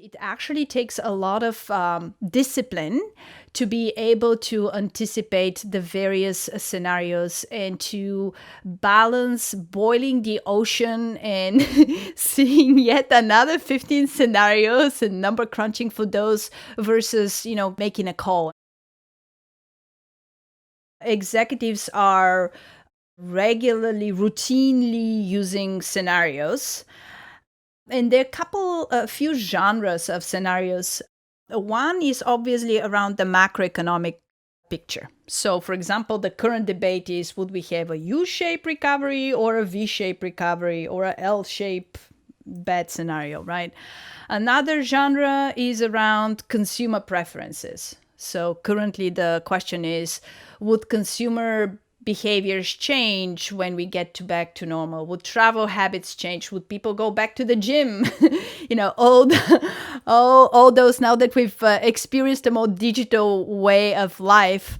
It actually takes a lot of discipline to be able to anticipate the various scenarios and to balance boiling the ocean and seeing yet another 15 scenarios and number crunching for those versus, making a call. Executives are regularly, routinely using scenarios. And there are a few genres of scenarios. One is obviously around the macroeconomic picture. So, for example, the current debate is, would we have a U-shaped recovery or a V-shaped recovery or a L-shaped bad scenario, right? Another genre is around consumer preferences. So currently the question is, would consumer behaviors change when we get back to normal? Would travel habits change? Would people go back to the gym? All those, now that we've experienced a more digital way of life,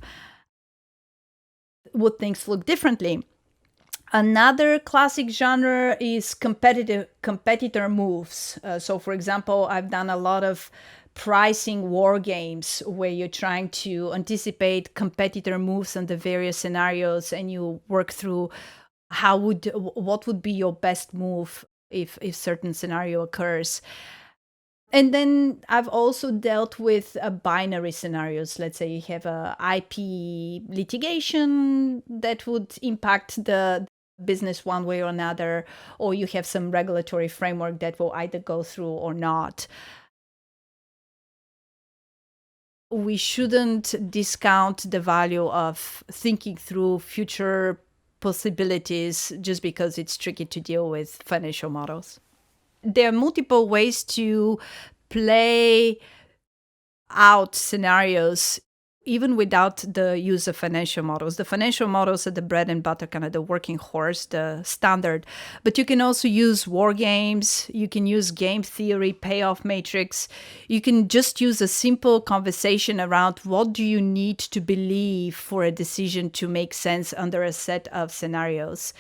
would things look differently? Another classic genre is competitor moves. So, for example, I've done a lot of pricing war games where you're trying to anticipate competitor moves on the various scenarios, and you work through what would be your best move if certain scenario occurs. And then I've also dealt with binary scenarios. Let's say you have a IP litigation that would impact the business one way or another, or you have some regulatory framework that will either go through or not. We shouldn't discount the value of thinking through future possibilities just because it's tricky to deal with financial models. There are multiple ways to play out scenarios even without the use of financial models. The financial models are the bread and butter, kind of the working horse, the standard. But you can also use war games. You can use game theory, payoff matrix. You can just use a simple conversation around what do you need to believe for a decision to make sense under a set of scenarios.